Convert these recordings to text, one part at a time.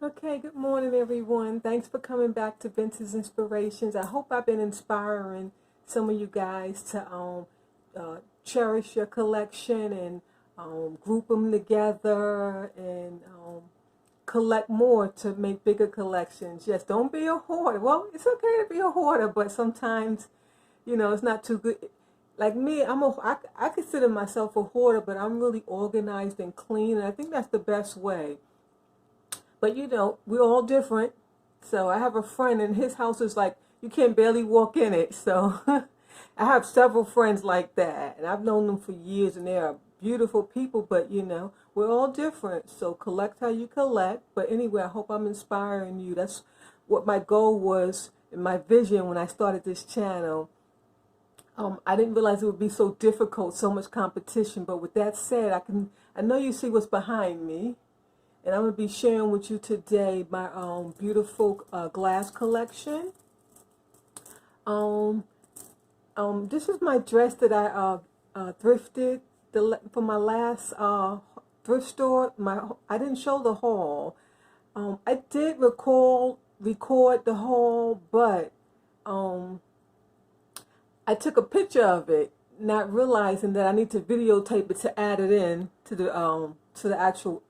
Okay, good morning, everyone. Thanks for coming back to Vince's Inspirations. I hope I've been inspiring some of you guys to cherish your collection and group them together and collect more to make bigger collections. Yes, don't be a hoarder. Well, it's okay to be a hoarder, but sometimes, it's not too good. Like me, I consider myself a hoarder, but I'm really organized and clean, and I think that's the best way. But we're all different. So I have a friend and his house is like, you can't barely walk in it. So I have several friends like that. And I've known them for years and they are beautiful people. But we're all different. So collect how you collect. But anyway, I hope I'm inspiring you. That's what my goal was and my vision when I started this channel. I didn't realize it would be so difficult, so much competition. But with that said, I know you see what's behind me. And I'm going to be sharing with you today my beautiful glass collection. This is my dress that I thrifted for my last thrift store. I didn't show the haul. I did record the haul, but I took a picture of it, not realizing that I need to videotape it to add it in to the actual,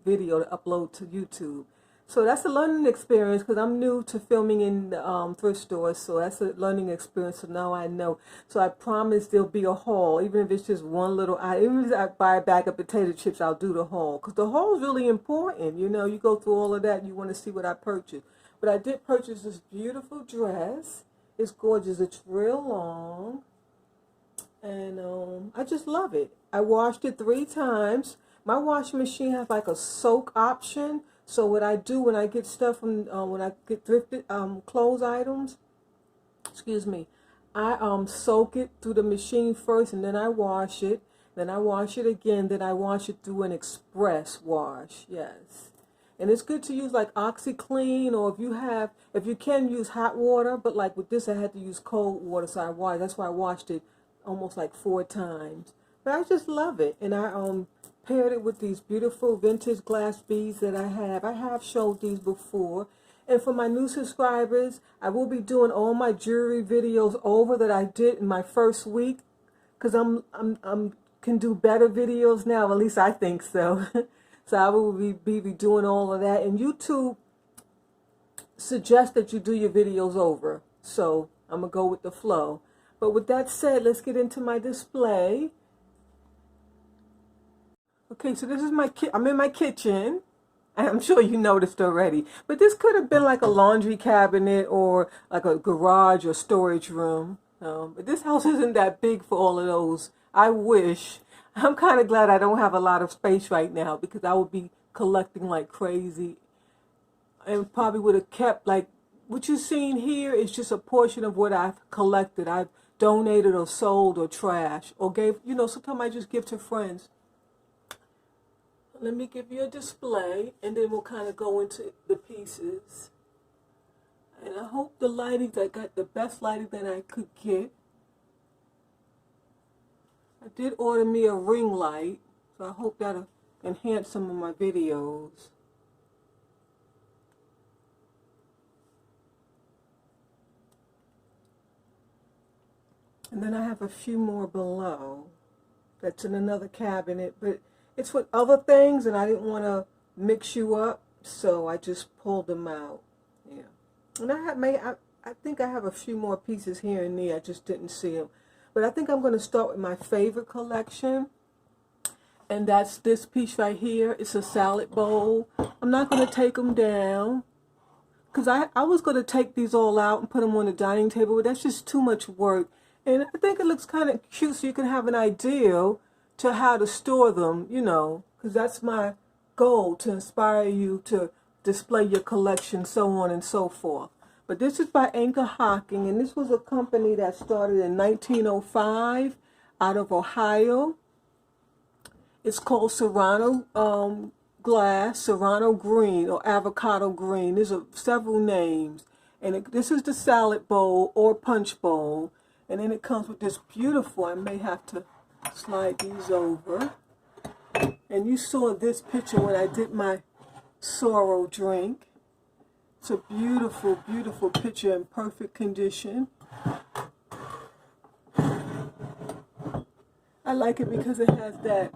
video to upload to YouTube. So that's a learning experience because I'm new to filming in the thrift stores. So that's a learning experience. So now I know. So I promise there'll be a haul, even if it's just one little item. Even if I buy a bag of potato chips, I'll do the haul because the haul is really important. You go through all of that and you want to see what I purchased. But I did purchase this beautiful dress. It's gorgeous. It's real long. And I just love it. I washed it 3 times. My washing machine has like a soak option. So what I do when I get stuff from when I get thrifted clothes items, excuse me, I soak it through the machine first and then I wash it. Then I wash it again. Then I wash it through an express wash. Yes. And it's good to use like OxyClean, or if you can use hot water, but like with this I had to use cold water, so that's why I washed it almost like 4 times. But I just love it. And I paired it with these beautiful vintage glass beads that I have. I have showed these before. And for my new subscribers, I will be doing all my jewelry videos over that I did in my first week, because I'm can do better videos now, at least I think so. So I will be doing all of that. And YouTube suggests that you do your videos over. So I'm going to go with the flow. But with that said, let's get into my display. Okay, so this is I'm in my kitchen. I'm sure you noticed already. But this could have been like a laundry cabinet or like a garage or storage room. But this house isn't that big for all of those. I wish. I'm kind of glad I don't have a lot of space right now because I would be collecting like crazy. And probably would have kept like, what you've seen here is just a portion of what I've collected. I've donated or sold or trash or gave, sometimes I just give to friends. Let me give you a display and then we'll kind of go into the pieces. And I hope I got the best lighting that I could get. I did order me a ring light, so I hope that'll enhance some of my videos. And then I have a few more below that's in another cabinet, but it's with other things and I didn't want to mix you up, so I just pulled them out. Yeah. And I think I have a few more pieces here and there, I just didn't see them. But I think I'm going to start with my favorite collection, and that's this piece right here. It's a salad bowl. I'm not going to take them down because I was going to take these all out and put them on the dining table, but that's just too much work. And I think it looks kind of cute so you can have an idea to how to store them, because that's my goal, to inspire you to display your collection, so on and so forth. But this is by Hocking, and this was a company that started in 1905 out of Ohio. It's called Serrano glass, Serrano green, or avocado green. There's several names. And this is the salad bowl or punch bowl. And then it comes with this beautiful, I may have to slide these over. And you saw this picture when I did my sorrel drink. It's a beautiful, beautiful picture in perfect condition. I like it because it has that,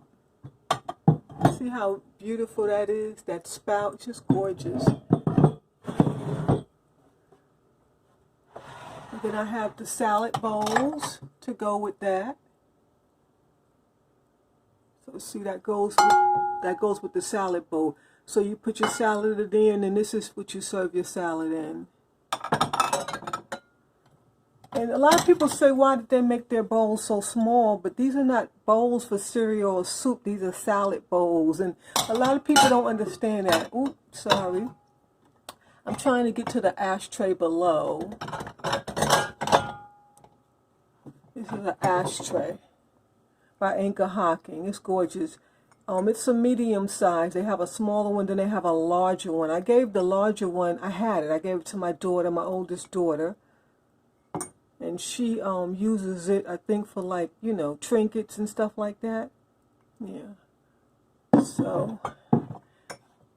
see how beautiful that is? That spout, just gorgeous. And then I have the salad bowls to go with that. So see, that goes with the salad bowl. So you put your salad in, and this is what you serve your salad in. And a lot of people say, why did they make their bowls so small? But these are not bowls for cereal or soup. These are salad bowls. And a lot of people don't understand that. Oops, sorry. I'm trying to get to the ashtray below. This is an ashtray by Anchor Hocking. It's gorgeous. It's a medium size. They have a smaller one, then they have a larger one. I gave the larger one, I gave it to my daughter, my oldest daughter. And she uses it, I think, for like, you know, trinkets and stuff like that. Yeah. So,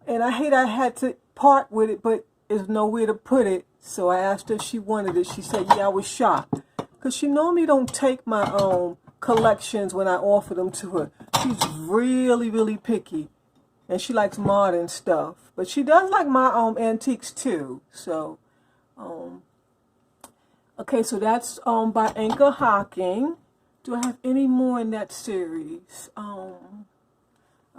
and I hate I had to part with it, but there's nowhere to put it. So I asked her if she wanted it. She said, yeah, I was shocked. Because she normally don't take my collections when I offer them to her. She's really, really picky. And she likes modern stuff. But she does like my antiques too. So, okay, so that's by Anchor Hocking. Do I have any more in that series? I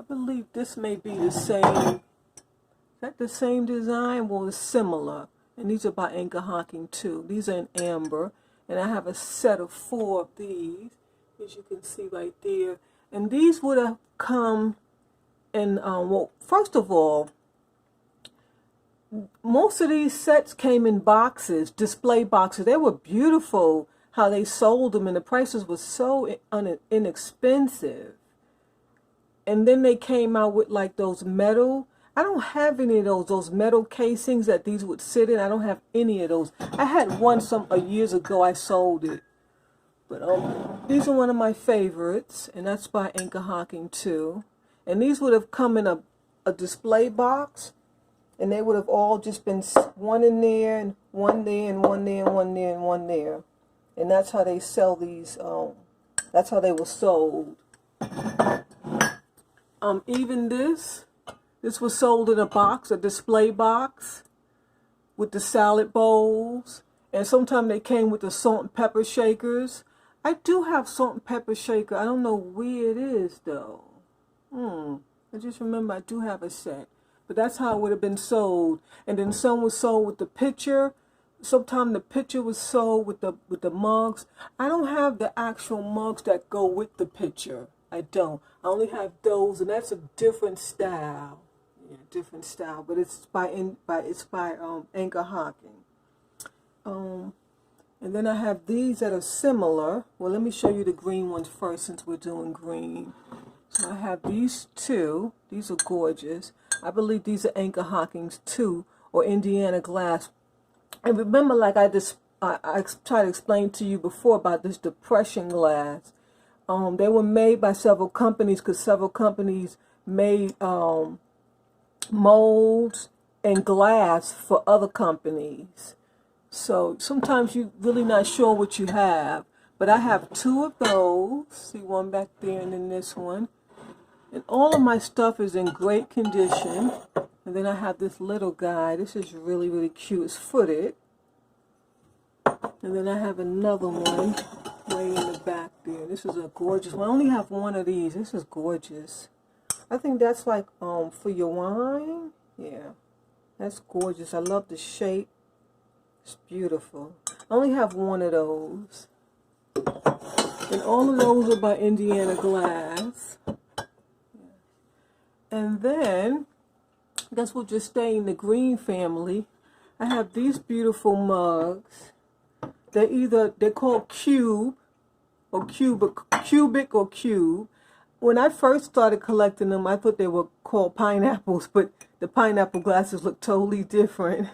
believe this may be the same. Is that the same design? Well, it's similar. And these are by Anchor Hocking too. These are in amber. And I have a set of 4 of these, as you can see right there. And these would have come in, well, first of all, most of these sets came in boxes, display boxes. They were beautiful how they sold them, and the prices were so inexpensive. And then they came out with like those metal. I don't have any of those metal casings that these would sit in. I don't have any of those. I had one some years ago. I sold it. But these are one of my favorites, and that's by Anchor Hocking too. And these would have come in a display box. And they would have all just been one in there, and one there, and one there, and one there, and one there. And that's how they sell these, that's how they were sold. Even this was sold in a box, a display box, with the salad bowls. And sometimes they came with the salt and pepper shakers. I do have salt and pepper shaker. I don't know where it is, though. I just remember I do have a set. But that's how it would have been sold. And then some was sold with the pitcher. Sometimes the pitcher was sold with the mugs. I don't have the actual mugs that go with the pitcher. I don't. I only have those, and that's a different style. Yeah, different style. But it's by Anchor Hocking. And then I have these that are similar. Well, let me show you the green ones first, since we're doing green. So I have these 2. These are gorgeous. I believe these are Anchor Hocking's too, or Indiana glass. And remember, like I tried to explain to you before about this depression glass. They were made by several companies, because several companies made molds and glass for other companies. So sometimes you're really not sure what you have. But I have 2 of those. See, one back there and then this one. And all of my stuff is in great condition. And then I have this little guy. This is really, really cute. It's footed. And then I have another one way in the back there. This is a gorgeous one. I only have one of these. This is gorgeous. I think that's like for your wine. Yeah. That's gorgeous. I love the shape. It's beautiful. I only have one of those. And all of those are by Indiana Glass. And then, I guess we'll just stay in the green family. I have these beautiful mugs. They're called cube, or cubic or cube. When I first started collecting them, I thought they were called pineapples, but the pineapple glasses look totally different.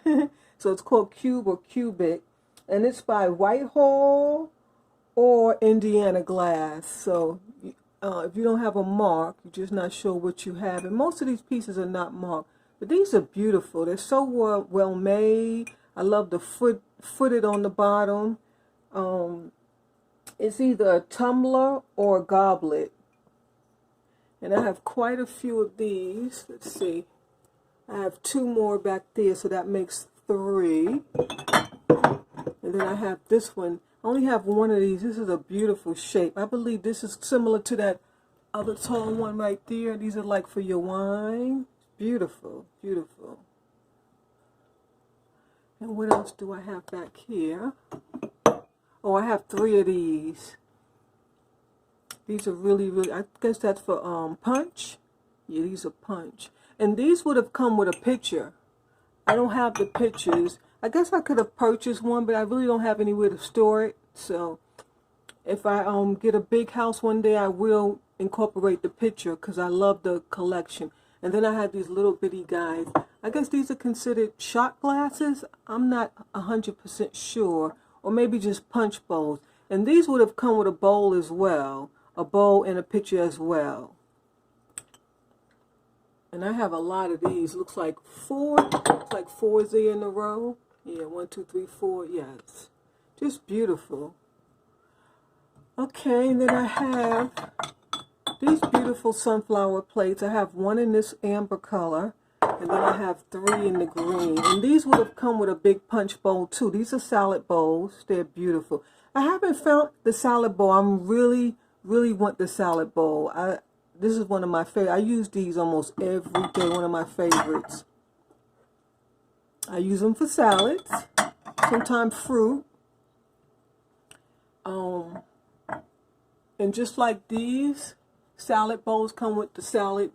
So it's called cube or cubic. And it's by Whitehall or Indiana Glass. So if you don't have a mark, you're just not sure what you have. And most of these pieces are not marked. But these are beautiful. They're so well made. I love the footed on the bottom. It's either a tumbler or a goblet. And I have quite a few of these. Let's see. I have 2 more back there, so that makes 3. And then I have this one. I only have 1 of these. This is a beautiful shape. I believe this is similar to that other tall one right there. These are like for your wine. Beautiful, beautiful. And what else do I have back here? Oh, I have 3 of these. These are really, really, I guess that's for punch. Yeah, these are punch. And these would have come with a picture. I don't have the pictures. I guess I could have purchased one, but I really don't have anywhere to store it. So if I get a big house one day, I will incorporate the picture because I love the collection. And then I have these little bitty guys. I guess these are considered shot glasses. I'm not 100% sure. Or maybe just punch bowls. And these would have come with a bowl as well. A bowl and a picture as well. And I have a lot of these. Looks like 4. Looks like 4 is there in a row. Yeah, 1, 2, 3, 4. Yes. Just beautiful. Okay, and then I have these beautiful sunflower plates. I have 1 in this amber color. And then I have 3 in the green. And these would have come with a big punch bowl too. These are salad bowls. They're beautiful. I haven't found the salad bowl. I'm really want the salad bowl. This is one of my favorite. I use these almost every day. One of my favorites. I use them for salads. Sometimes fruit. And just like these, salad bowls come with the salad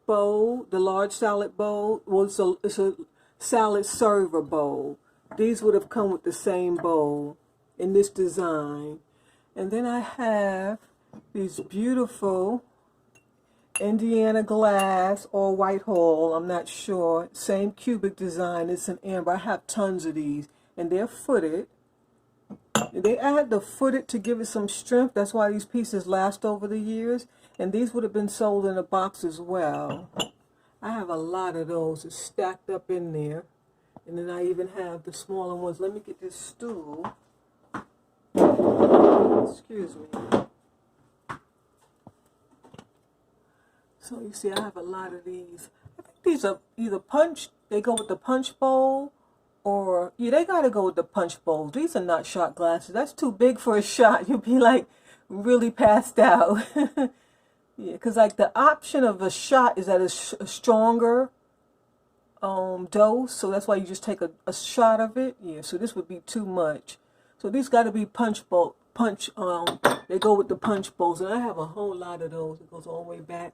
bowl, the large salad bowl. Well, it's a salad server bowl. These would have come with the same bowl in this design. And then I have these beautiful Indiana glass or Whitehall, I'm not sure. Same cubic design. It's an amber. I have tons of these. And they're footed. They add the footed to give it some strength. That's why these pieces last over the years. And these would have been sold in a box as well. I have a lot of those. It's stacked up in there. And then I even have the smaller ones. Let me get this stool. Excuse me. So you see I have a lot of these. I think these are either punch, they go with the punch bowl, or, yeah, they gotta go with the punch bowl. These are not shot glasses. That's too big for a shot. You'll be like really passed out. Yeah, because like the option of a shot is at a stronger dose. So that's why you just take a shot of it. Yeah, so this would be too much. So these got to be punch bowl. They go with the punch bowls. And I have a whole lot of those. It goes all the way back.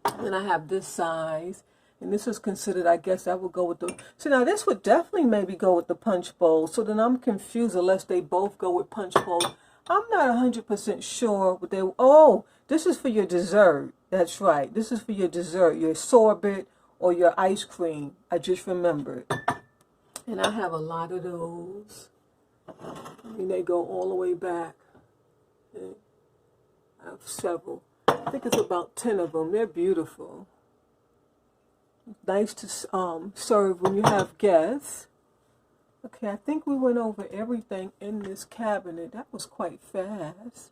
And I have this size. And this is considered, I guess, that would go with the... So now this would definitely maybe go with the punch bowl. So then I'm confused unless they both go with punch bowl. I'm not 100% sure what they... Oh, this is for your dessert. That's right. This is for your dessert, your sorbet or your ice cream. I just remembered. And I have a lot of those. I mean, they go all the way back. Okay. I have several. I think it's about 10 of them. They're beautiful. Nice to serve when you have guests. Okay, I think we went over everything in this cabinet. That was quite fast.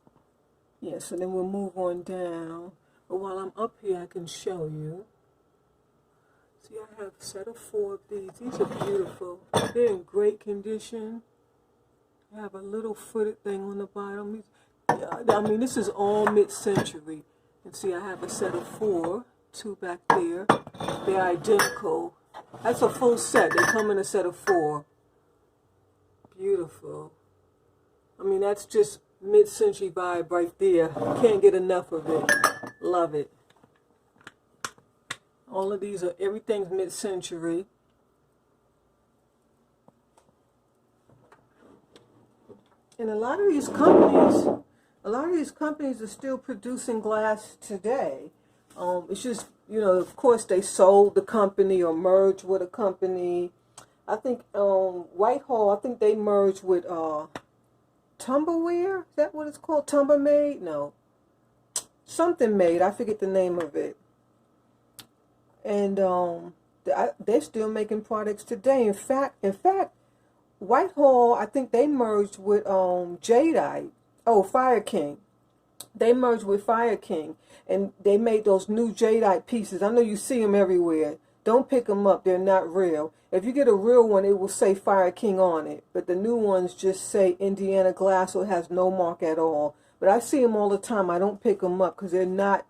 Yeah, so then we'll move on down. But while I'm up here, I can show you. See, I have a set of 4 of these. These are beautiful. They're in great condition. I have a little footed thing on the bottom. I mean, this is all mid-century. And see, I have a set of 4. 2 back there. They're identical. That's a full set. They come in a set of 4. Beautiful. I mean, that's just mid-century vibe right there. Can't get enough of it. Love it. All of these are, everything's mid-century. And a lot of these companies are still producing glass today. It's just, you know, of course they sold the company or merged with a company. I think Whitehall, I think they merged with Tumbleware. Is that what it's called? Tumbermade? No. Something made. I forget the name of it. And they're still making products today. In fact, Whitehall, I think they merged with Jadeite. Oh, Fire King. They merged with Fire King, and they made those new jadeite pieces. I know you see them everywhere. Don't pick them up. They're not real. If you get a real one, it will say Fire King on it. But the new ones just say Indiana Glassware, has no mark at all. But I see them all the time. I don't pick them up because they're not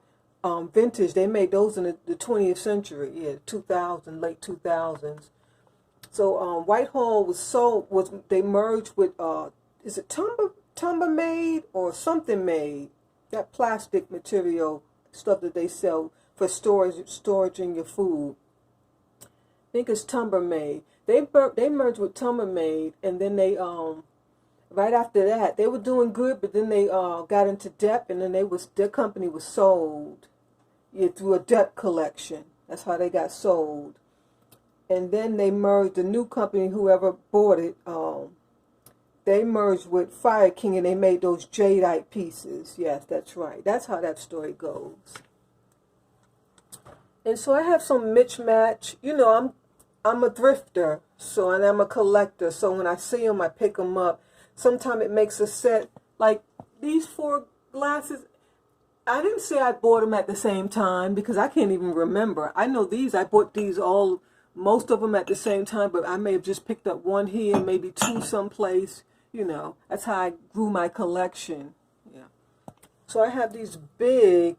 vintage. They made those in the 20th century, yeah, 2000, late 2000s. So Whitehall they merged with, is it Tumber Made or something made? That plastic material stuff that they sell for storage in your food. I think it's Tumber Made. They merged with Tumber Made, and then they right after that they were doing good, but then they got into debt, and then their company was sold, yeah, through a debt collection. That's how they got sold. And then they merged, the new company, whoever bought it, they merged with Fire King, and they made those jadeite pieces. Yes, that's right. That's how that story goes. And so I have some mismatch. You know, I'm a thrifter, and I'm a collector. So when I see them, I pick them up. Sometimes it makes a set. Like these 4 glasses, I didn't say I bought them at the same time because I can't even remember. I know I bought these most of them at the same time, but I may have just picked up one here, maybe 2 someplace. You know, that's how I grew my collection. Yeah. So I have these big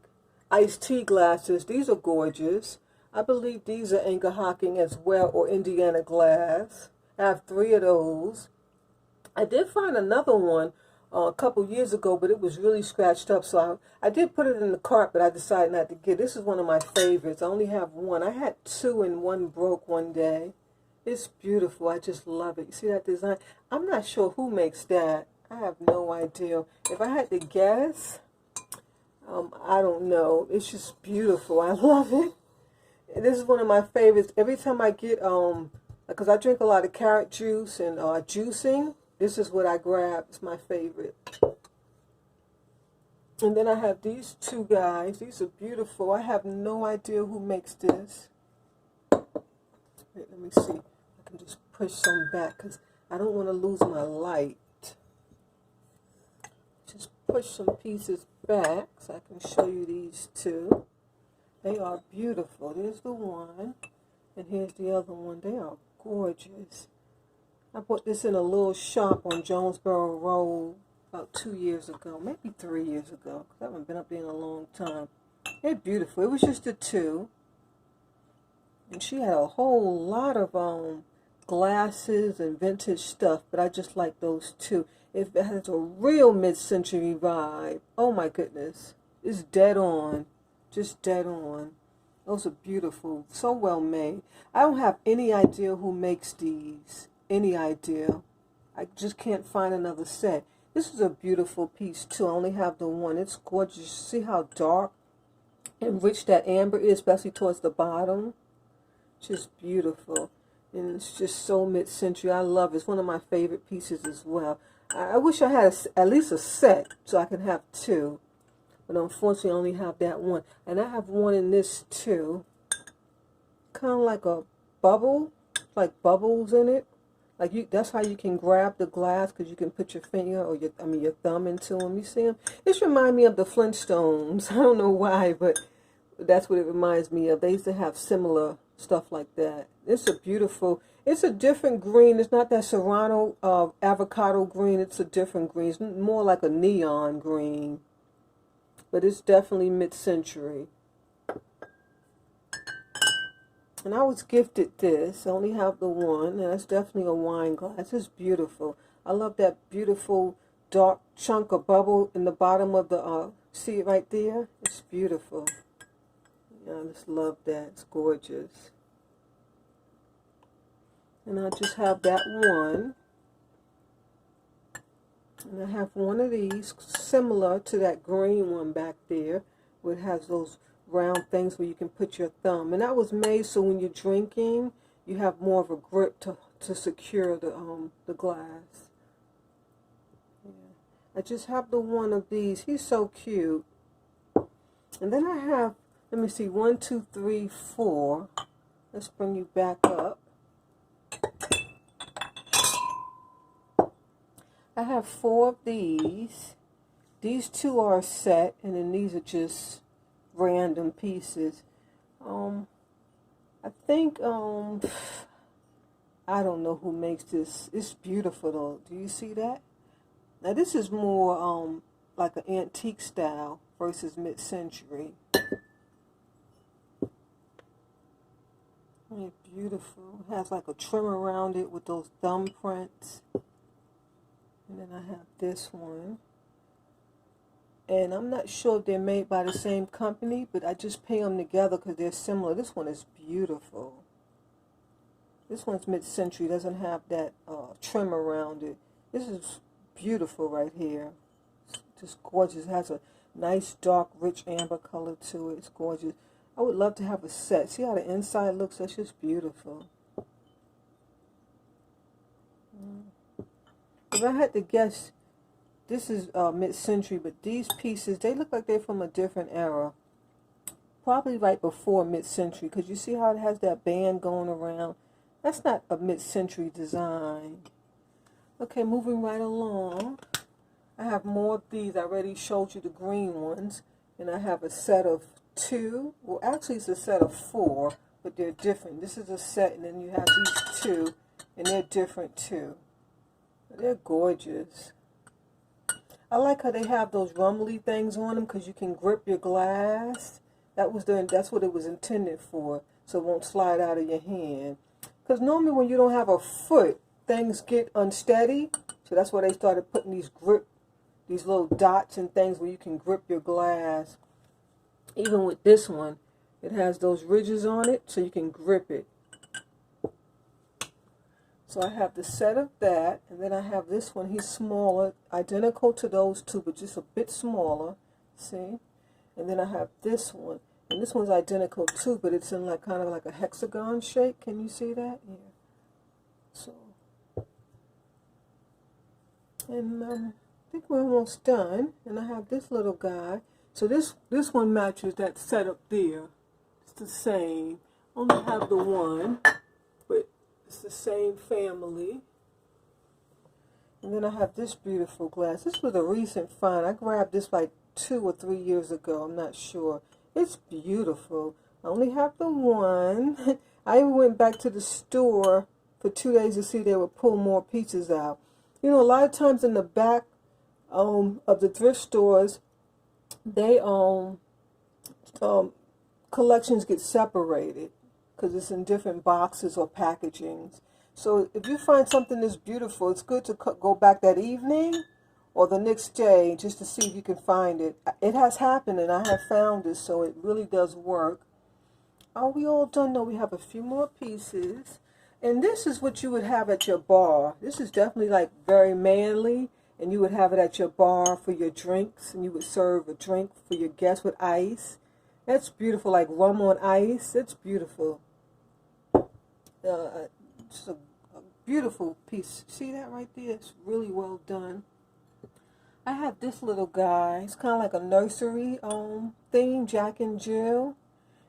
iced tea glasses. These are gorgeous. I believe these are Hocking as well, or Indiana glass. I have 3 of those. I did find another one a couple years ago, but it was really scratched up. So I did put it in the cart, but I decided not to get it. This is one of my favorites. I only have one. I had 2 and one broke one day. It's beautiful. I just love it. You see that design? I'm not sure who makes that. I have no idea. If I had to guess, I don't know. It's just beautiful. I love it. This is one of my favorites. Every time I get, because I drink a lot of carrot juice and juicing, this is what I grab. It's my favorite. And then I have these 2 guys. These are beautiful. I have no idea who makes this. Wait, let me see. I can just push some back because I don't want to lose my light. Just push some pieces back so I can show you these 2. They are beautiful. There's the one, and here's the other one. They are gorgeous. I bought this in a little shop on Jonesboro Road about 2 years ago, maybe 3 years ago, because I haven't been up there in a long time. They're beautiful. It was just the 2. And she had a whole lot of glasses and vintage stuff, but I just like those 2. It has a real mid-century vibe. Oh my goodness. It's dead on. Just dead on. Those are beautiful. So well made. I don't have any idea who makes these. Any idea. I just can't find another set. This is a beautiful piece too. I only have the one. It's gorgeous. See how dark and rich that amber is, especially towards the bottom. Just beautiful. And it's just so mid-century. I love it. It's one of my favorite pieces as well. I wish I had at least a set so I could have 2. But unfortunately, I only have that one. And I have one in this too. Kind of like a bubble. Like bubbles in it. Like that's how you can grab the glass, because you can put your finger or your thumb into them. You see them? This reminds me of the Flintstones. I don't know why, but that's what it reminds me of. They used to have similar stuff like that. It's a beautiful, it's a different green. It's not that Serrano avocado green. It's a different green. It's more like a neon green. But it's definitely mid-century. And I was gifted this. I only have the one. And it's definitely a wine glass. It's beautiful. I love that beautiful dark chunk of bubble in the bottom of the, see it right there? It's beautiful. Yeah, I just love that. It's gorgeous. And I just have that one. And I have one of these similar to that green one back there, where it has those round things where you can put your thumb. And that was made so when you're drinking, you have more of a grip to secure the glass. Yeah. I just have the one of these. He's so cute. And then I have, let me see, 1, 2, 3, 4. Let's bring you back up. I have 4 of these. These 2 are a set, and then these are just random pieces. I think, I don't know who makes this. It's beautiful though. Do you see that? Now this is more like an antique style versus mid-century. Beautiful. It has like a trim around it with those thumbprints. And then I have this one. And I'm not sure if they're made by the same company, but I just pay them together because they're similar. This one is beautiful. This one's mid-century, doesn't have that trim around it. This is beautiful right here. It's just gorgeous. It has a nice, dark, rich amber color to it. It's gorgeous. I would love to have a set. See how the inside looks? That's just beautiful. If I had to guess, this is mid-century, but these pieces, they look like they're from a different era. Probably right before mid-century, because you see how it has that band going around? That's not a mid-century design. Okay, moving right along. I have more of these. I already showed you the green ones. And I have a set of 2. Well, actually it's a set of 4, but they're different. This is a set, and then you have these 2, and they're different too. They're gorgeous. I like how they have those rumbly things on them because you can grip your glass. That's what it was intended for, so it won't slide out of your hand. Because normally when you don't have a foot, things get unsteady. So that's why they started putting these little dots and things where you can grip your glass. Even with this one, it has those ridges on it so you can grip it. So I have the set of that, and then I have this one. He's smaller, identical to those 2, but just a bit smaller. See? And then I have this one. And this one's identical too, but it's in like kind of like a hexagon shape. Can you see that? Yeah. So, and I think we're almost done. And I have this little guy. So this one matches that setup there. It's the same. Only have the one, but it's the same family. And then I have this beautiful glass. This was a recent find. I grabbed this like 2 or 3 years ago. I'm not sure. It's beautiful. I only have the one. I even went back to the store for 2 days to see if they would pull more pieces out. You know, a lot of times in the back of the thrift stores, they collections get separated because it's in different boxes or packagings. So if you find something that's beautiful, it's good to go back that evening or the next day just to see if you can find it. It has happened, and I have found it, so it really does work. Are we all done? No, we have a few more pieces. And this is what you would have at your bar. This is definitely like very manly, and you would have it at your bar for your drinks, and you would serve a drink for your guests with ice. That's beautiful, like rum on ice. It's beautiful. It's a beautiful piece. See that right there? It's really well done. I have this little guy. It's kind of like a nursery thing, Jack and Jill.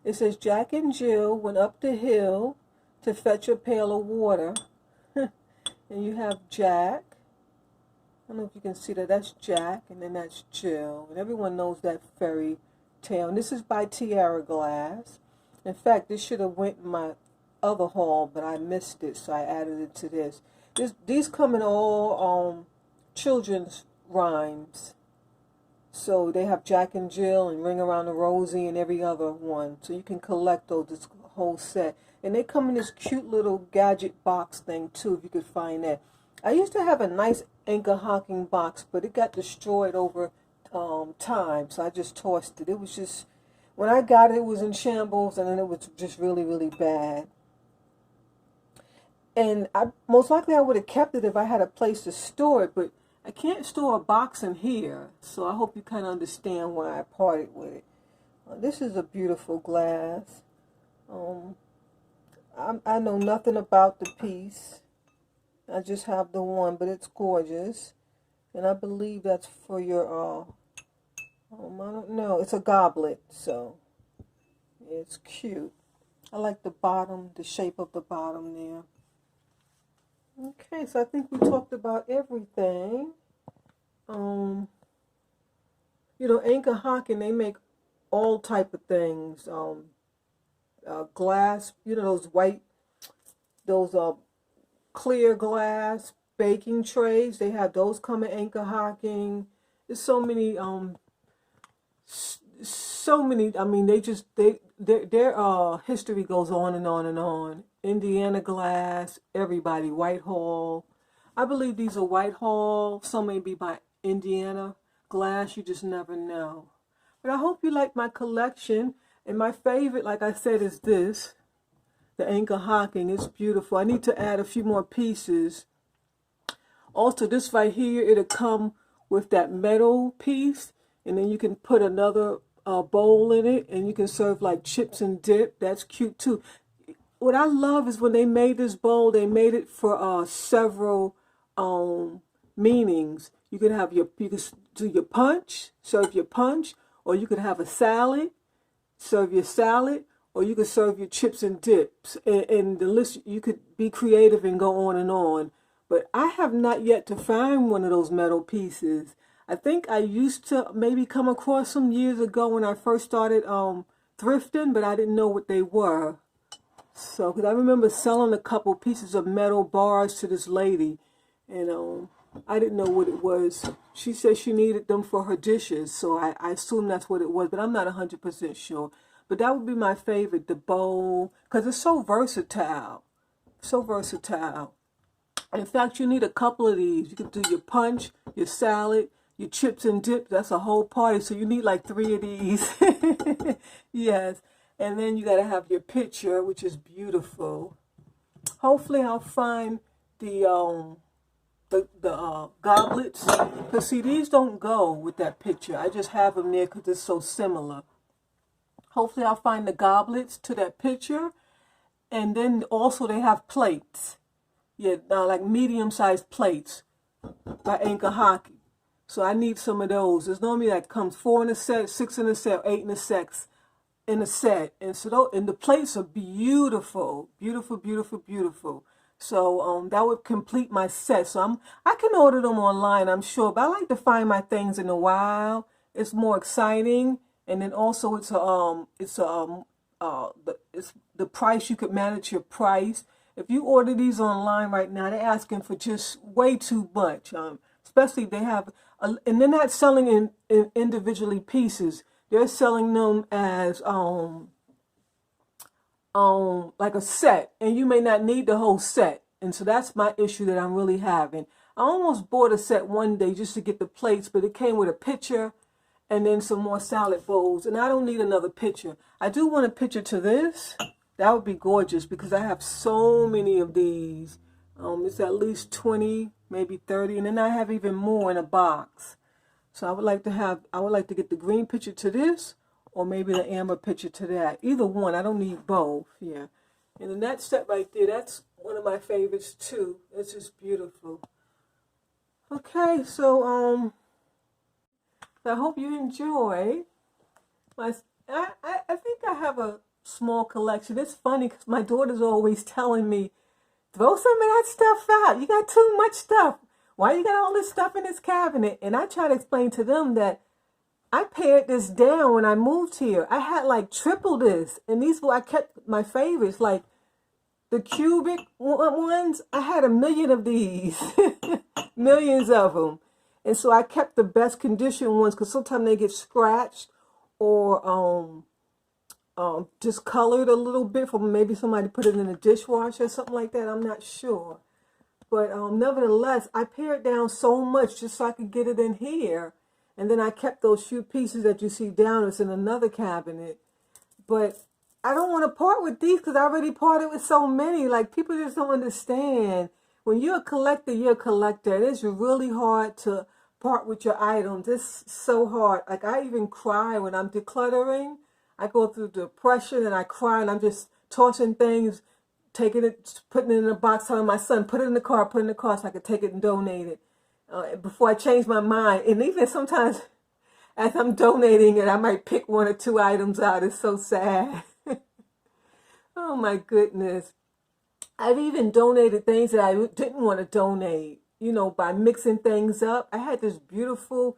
It says, Jack and Jill went up the hill to fetch a pail of water. And you have Jack. I don't know if you can see that. That's Jack, and then that's Jill. And everyone knows that fairy tale. And this is by Tiara Glass. In fact, this should have went in my other haul, but I missed it, so I added it to this. These come in all children's rhymes. So they have Jack and Jill and Ring Around the Rosie and every other one. So you can collect those, this whole set. And they come in this cute little gadget box thing too, if you could find that. I used to have a nice Anchor Hocking box, but it got destroyed over time, so I just tossed it. It was just, when I got it, it was in shambles, and then it was just really, really bad. And most likely I would have kept it if I had a place to store it, but I can't store a box in here, so I hope you kind of understand why I parted with it. This is a beautiful glass. I know nothing about the piece. I just have the one, but it's gorgeous. And I believe that's for your, I don't know, it's a goblet, so. It's cute. I like the bottom, the shape of the bottom there. Okay, so I think we talked about everything. You know, Anchor Hocking, they make all type of things. Glass, you know, those clear glass baking trays. They have those come in Anchor Hocking. There's so many, so many. I mean, their history goes on and on and on. Indiana Glass, everybody, Whitehall. I believe these are Whitehall. Some may be by Indiana Glass. You just never know. But I hope you like my collection. And my favorite, like I said, is this. The Anchor Hocking. It's beautiful. I need to add a few more pieces. Also, this right here, it'll come with that metal piece. And then you can put another bowl in it. And you can serve like chips and dip. That's cute too. What I love is when they made this bowl, they made it for several meanings. You could do your punch, serve your punch, or you could have a salad, serve your salad, or you could serve your chips and dips. And the list, you could be creative and go on and on. But I have not yet to find one of those metal pieces. I think I used to maybe come across them years ago when I first started thrifting, but I didn't know what they were. So, because I remember selling a couple pieces of metal bars to this lady, and I didn't know what it was. She said she needed them for her dishes, so I assume that's what it was, but I'm not 100% sure. But that would be my favorite, the bowl, because it's so versatile. So versatile. In fact, you need a couple of these. You can do your punch, your salad, your chips and dip. That's a whole party, so you need like 3 of these. Yes. And then you got to have your picture, which is beautiful. Hopefully I'll find the goblets. Because see, these don't go with that picture. I just have them there because it's so similar. Hopefully I'll find the goblets to that picture. And then also they have plates. Yeah, like medium-sized plates by Anchor Hocking. So I need some of those. There's normally that comes 4 in a set, 6 in a set, 8 in a set. In a set, and so and the plates are beautiful, beautiful, beautiful, beautiful. So that would complete my set. So I can order them online, I'm sure, but I like to find my things in a while. It's more exciting, and then also it's the price. You could manage your price. If you order these online right now, they're asking for just way too much. Especially if they have, and they're not selling in individually pieces. They're selling them as like a set, and you may not need the whole set. And so that's my issue that I'm really having. I almost bought a set one day just to get the plates, but it came with a pitcher and then some more salad bowls, and I don't need another pitcher. I do want a pitcher to this. That would be gorgeous because I have so many of these. It's at least 20, maybe 30, and then I have even more in a box. So I would like to get the green picture to this, or maybe the amber picture to that. Either one. I don't need both. Yeah. And then that set right there, that's one of my favorites too. It's just beautiful. Okay, so I hope you enjoy. I think I have a small collection. It's funny because my daughter's always telling me, throw some of that stuff out. You got too much stuff. Why you got all this stuff in this cabinet? And I try to explain to them that I pared this down when I moved here. I had like triple this. And I kept my favorites, like the cubic ones. I had 1 million of these. Millions of them. And so I kept the best condition ones because sometimes they get scratched or discolored a little bit from maybe somebody put it in a dishwasher or something like that. I'm not sure. But nevertheless, I pared down so much just so I could get it in here. And then I kept those few pieces that you see down. It's in another cabinet. But I don't want to part with these because I already parted with so many. Like, people just don't understand. When you're a collector, you're a collector. And it's really hard to part with your items. It's so hard. Like, I even cry when I'm decluttering. I go through depression and I cry and I'm just tossing things, taking it, putting it in a box, telling my son, put it in the car so I could take it and donate it before I change my mind. And even sometimes as I'm donating it, I might pick 1 or 2 items out. It's so sad. Oh my goodness. I've even donated things that I didn't want to donate, you know, by mixing things up. I had this beautiful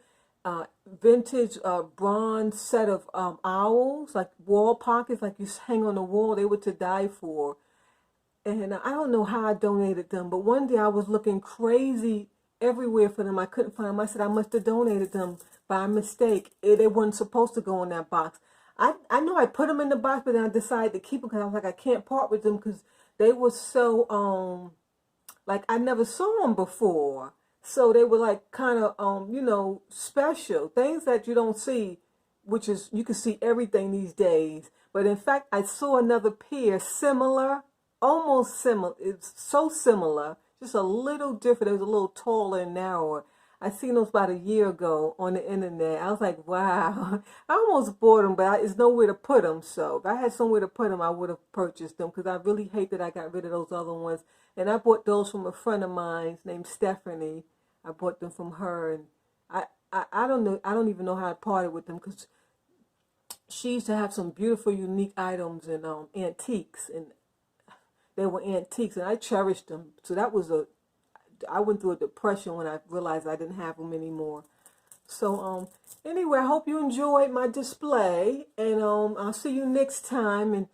vintage bronze set of owls, like wall pockets, like you hang on the wall. They were to die for. And I don't know how I donated them, but one day I was looking crazy everywhere for them. I couldn't find them. I said I must have donated them by mistake. They weren't supposed to go in that box. I know I put them in the box, but then I decided to keep them because I was like, I can't part with them because they were so, like I never saw them before. So they were like kind of, you know, special. Things that you don't see, which is, you can see everything these days. But in fact, I saw another pair similar, almost similar. It's so similar, just a little different. It was a little taller and narrower. I seen those about a year ago on the internet. I was like, wow. I almost bought them, but it's nowhere to put them. So if I had somewhere to put them, I would have purchased them because I really hate that I got rid of those other ones. And I bought those from a friend of mine named Stephanie. I bought them from her, and I don't know. I don't even know how I parted with them because she used to have some beautiful, unique items and antiques, and they were antiques, and I cherished them. So that was I went through a depression when I realized I didn't have them anymore. So anyway, I hope you enjoyed my display, and I'll see you next time.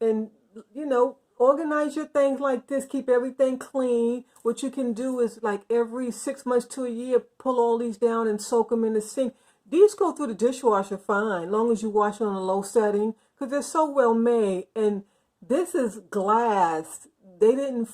And you know, organize your things like this. Keep everything clean. What you can do is like every 6 months to a year, pull all these down and soak them in the sink. These go through the dishwasher fine, long as you wash it on a low setting, because they're so well made. And this is glass. They didn't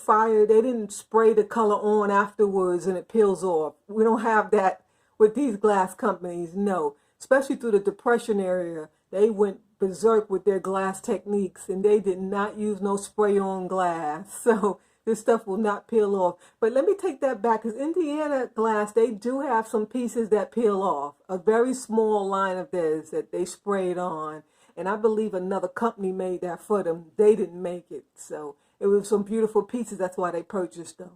spray the color on afterwards and it peels off. We don't have that with these glass companies, no. Especially through the Depression era, they went berserk with their glass techniques and they did not use no spray on glass. So this stuff will not peel off. But let me take that back, because Indiana glass, they do have some pieces that peel off. A very small line of theirs that they sprayed on. And I believe another company made that for them. They didn't make it. So it was some beautiful pieces. That's why they purchased them.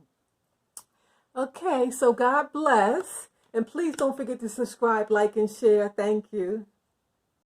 Okay, so God bless. And please don't forget to subscribe, like, and share. Thank you.